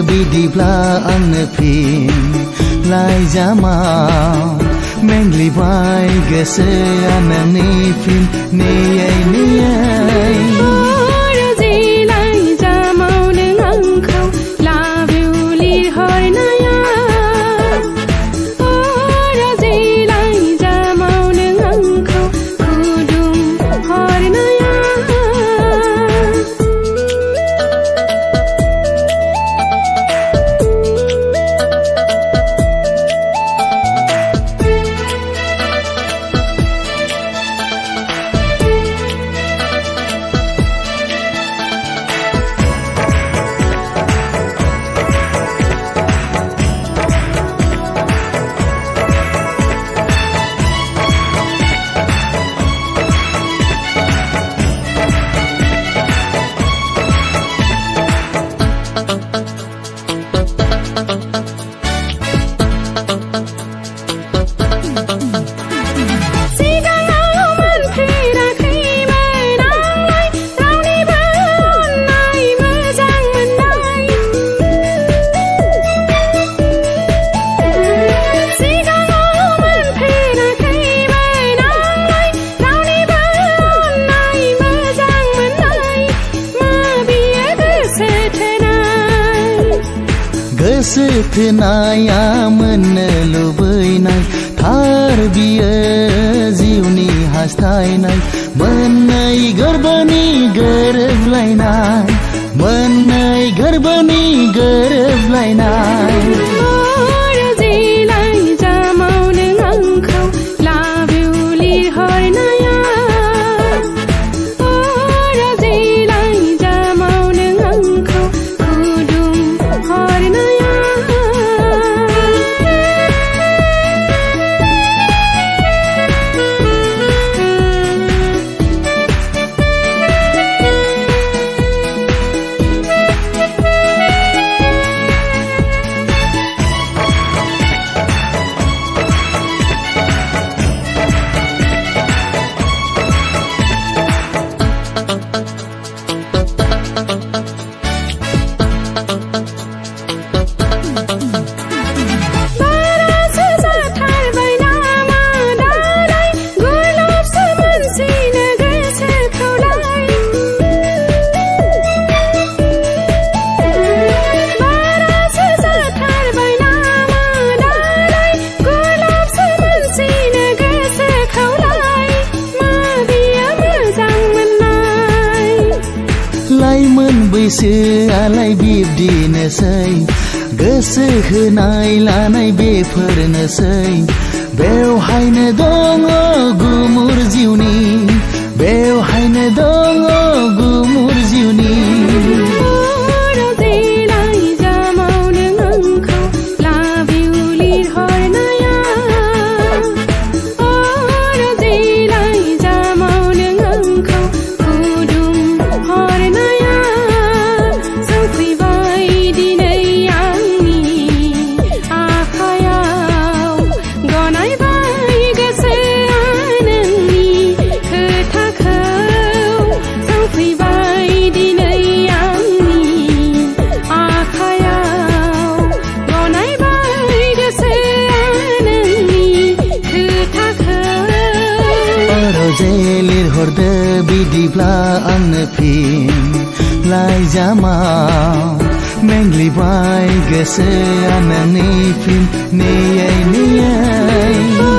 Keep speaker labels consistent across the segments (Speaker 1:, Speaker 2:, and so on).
Speaker 1: बिदिब्ला आंनो फिन लाइजामाव मेंग्लिबाय गोसोआ नोंनि फिन नेयै नेयै गोसो थोनाया मोननो लुबैनाय थार बियो जिउनि हास्थायनाय मोननै गोरबोनि गोरोबलायनाय मोननै गोरबोनि गोरोबलायनाय बैसोआलाय बिब्दिनोसै गोसो होनाय लानाय बेफोरनोसै बेवहायनो दङ गुमुर जिउनि बेवहायनो दङ गुमुर जिउनि लिरहरदो बिदिब्ला आंनो फिन लाइजामाव मेंग्लिबाय गोसोआ नोंनि फिन नेयै नेयै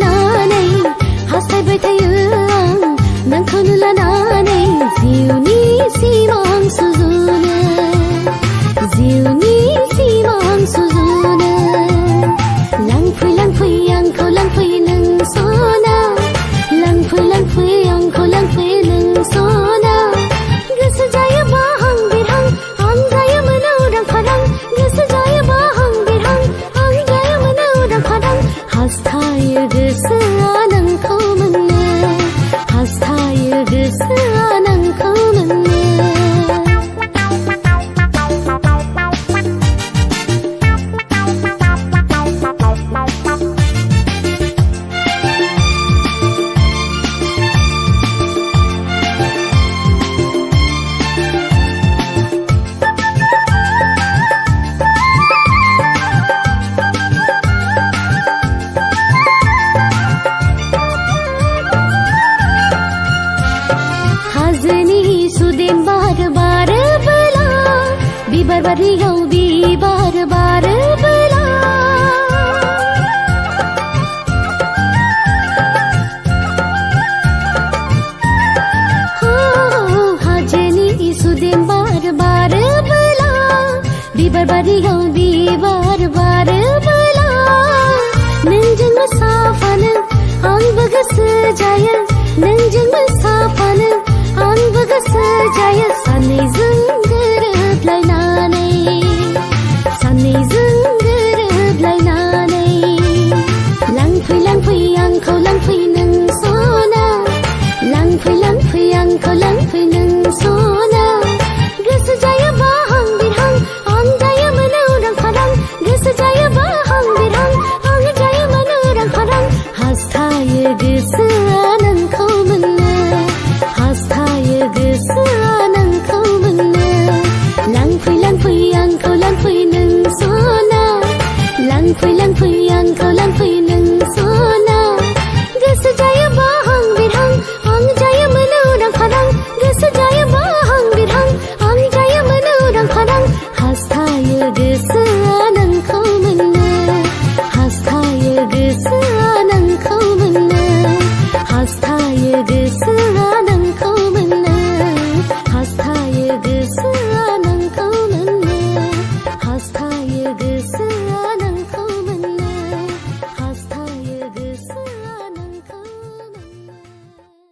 Speaker 2: लानानै हास्थायबाय थायो आं नोंखौनो लानानै जिउनि सिमां सुजुनो जिउनि सिमां सुजुनो लांफै लांफै आंखौ लांफै नों सना लांफै लांफै आंखौ लांफै नों सना गोसो जायोबा हां बिरहां आं जायोमोन उदां फादां गोसो जायोबा हां बिरहां आं जायोमोन उदां फादां हास्थायो गोसोआ नोंखौ मोननो हास्थायो गोसोआ नोंखौ मोननो बारियाव बिबार बारोबोला हाजोनि सुदेम बार बारोबोला बिबार बारियाव बिबार बारोबोला नोंजों मोसाफानो आंबो गोसो जायो नोंजों मोसाफानो आंबो गोसो जायो सानैजों गोरोबलायनानै सानैजों गोरोबलायनानै लांफै लांफै आंखौ लांफै नों सना लांफै लांफै आंखौ लांफै नों सना गोसो जायोबा हां बिरहां आं जायोमोन उदां फादां गोसो जायोबा हां बिरहां आं जायोमोन उदां फादां हास्थायो गोसोआ नोंखौ मोननो हास्थायो गोसोआ नोंखौ मोननो लांफै लांफै आंखौ लांफै नों सना लांफै लांफै आंखौ लांफै नों सना गोसो जायोबा हां बिरहां आं जायोमोन उदां फादां गोसो जायोबा हां बिरहां आं जायोमोन उदां फादां हास्थायो गोसोआ नोंखौ मोननो हास्थायो गोसोआ नोंखौ मोननो हास्थायो गोसोआ नोंखौ मोननो हास्थायो गोसोआ नोंखौ मोननो हास्थायो गोसोआ नोंखौ मोननो हास्थायो गोसोआ नोंखौ मोननो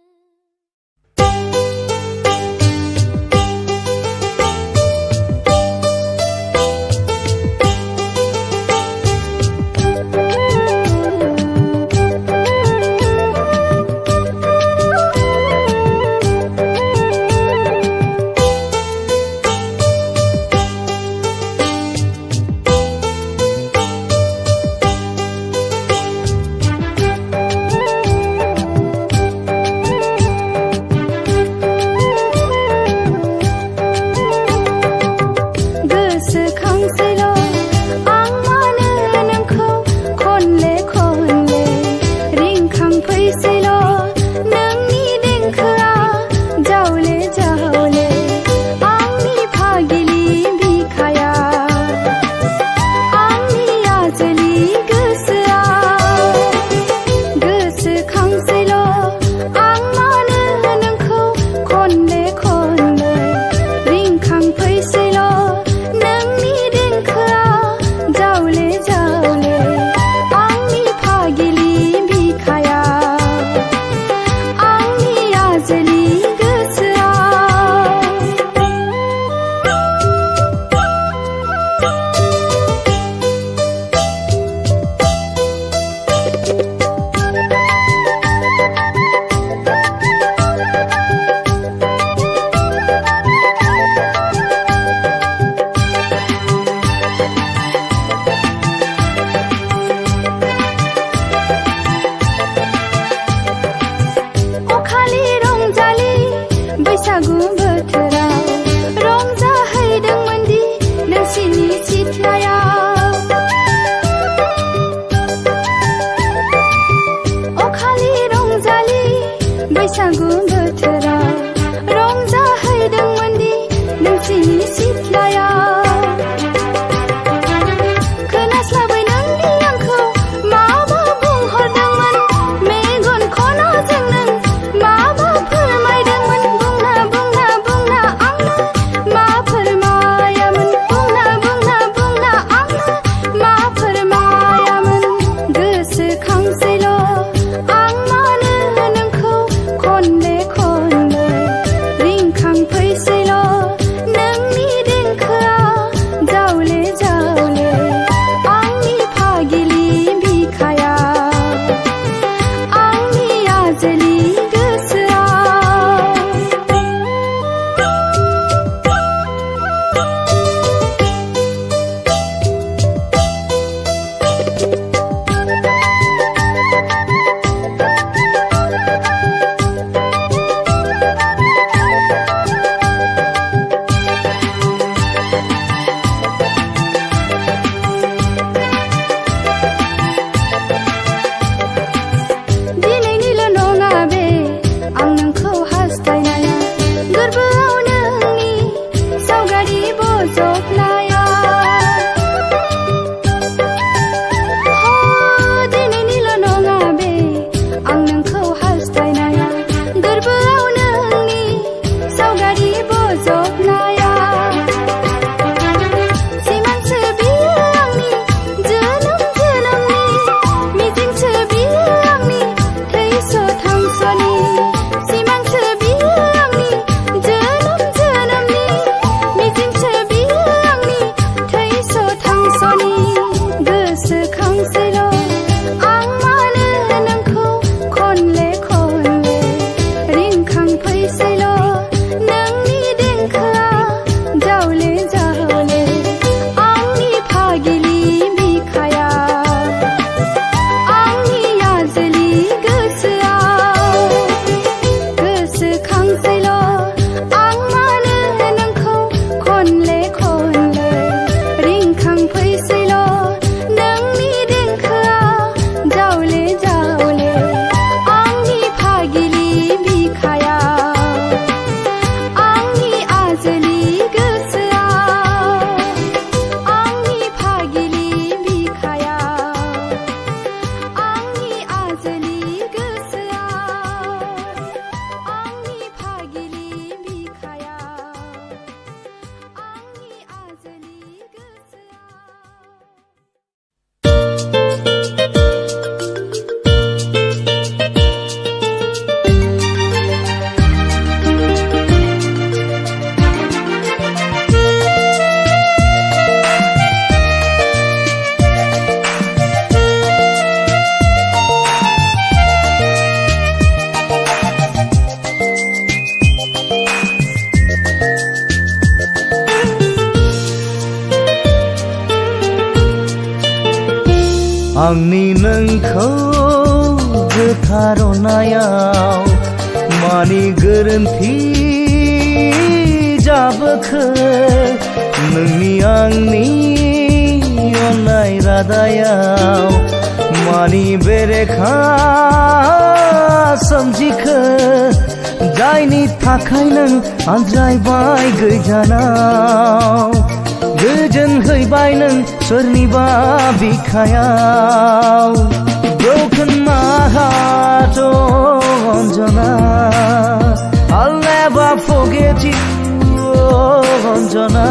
Speaker 1: आंनि नोंखौ गोथार अननायाव मानि गोरोन्थि जाबोखो नोंनि आंनि अननाय रादायाव मानि बेरेखा सोमजिखो जायनि थाखाय नों आनज्रायबाय गोजानाव गोजोन हैबाय नों सोरनिबा बिखायाव Broken my heart, oh Anjana, I'll never forget you, oh Anjana.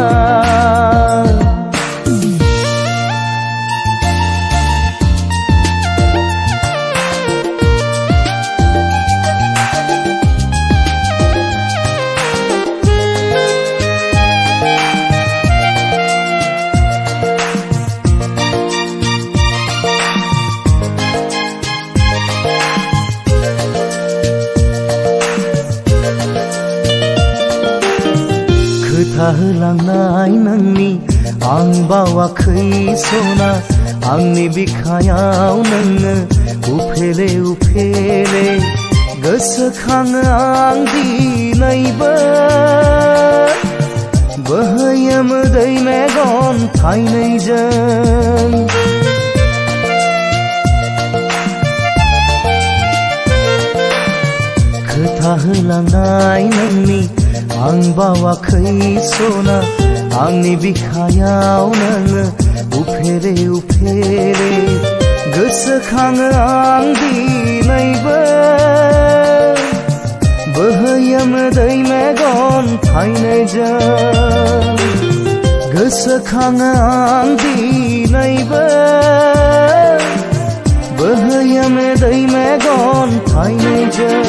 Speaker 1: होलांनाय नोंनि आं बावाखै सना आंनि बिखायाव नोङो उफेले उफेले गोसोखाङो आं दिनैबो बोहैयो मोदै मेगन थाइनैजों खोथा होलांनाय नोंनि आं बावाखै सना आंनि बिखायाव नोङो उफेरे उफेरे गोसोखाङो आं दिनैबो बोहैयो मोदै मेगन थाइनैजों गोसोखाङो आं दिनैबो बोहैयो मोदै Megan थाइनैजों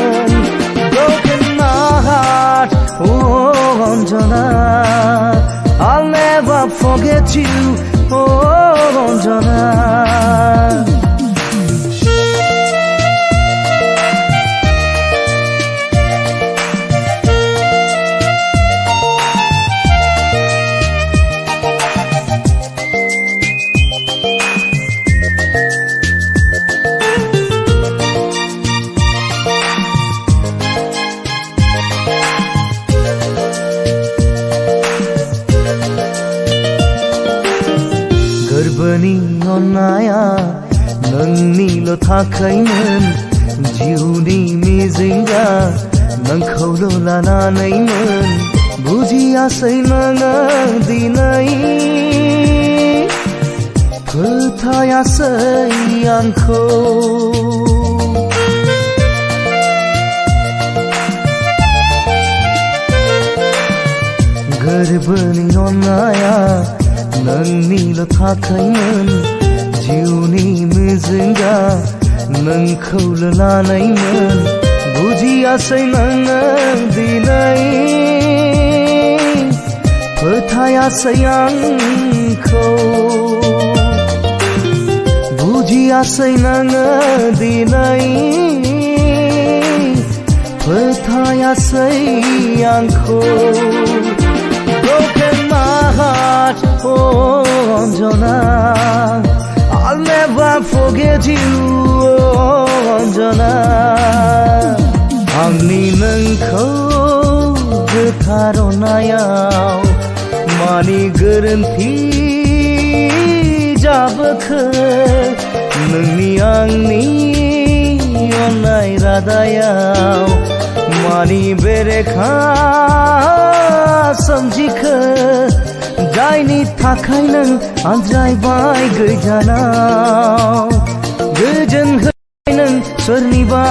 Speaker 1: Broken my heart, oh Anjana, I'll never forget you, oh Anjana. गोरबोनि अननाया नोंनिल' थाखायमोन जिउनि मिजिंगा नोंखौल' लानानैमोन बुजियासै नोङो दिनै फोथायासै आंखौ गोरबोनि अननाया नोंनिल' थाखायमोन जिउनि मिजिंगा नोंखौल' लानायमोन बुजियासै नोङो दिनै फोथायासै आंखौ बुजियासै नोङो दिनै फोथायासै आंखौ Broken my heart, oh Anjana, I'll never forget you, oh Anjana. आंनि नोंखौ गोथार अननायाव मानि गोरोन्थि जाबोखो नोंनि आंनि अननाय रादायाव मानि बेरेखा सोमजिखो जायनि थाखाय नों आनज्रायबाय गोजानाव गोजोन हैबाय नों सोरनिबा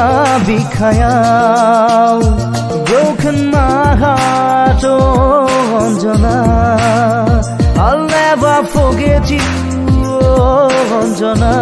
Speaker 1: बिखायाव Broken my heart, oh Anjana, I'll never forget you, oh Anjana.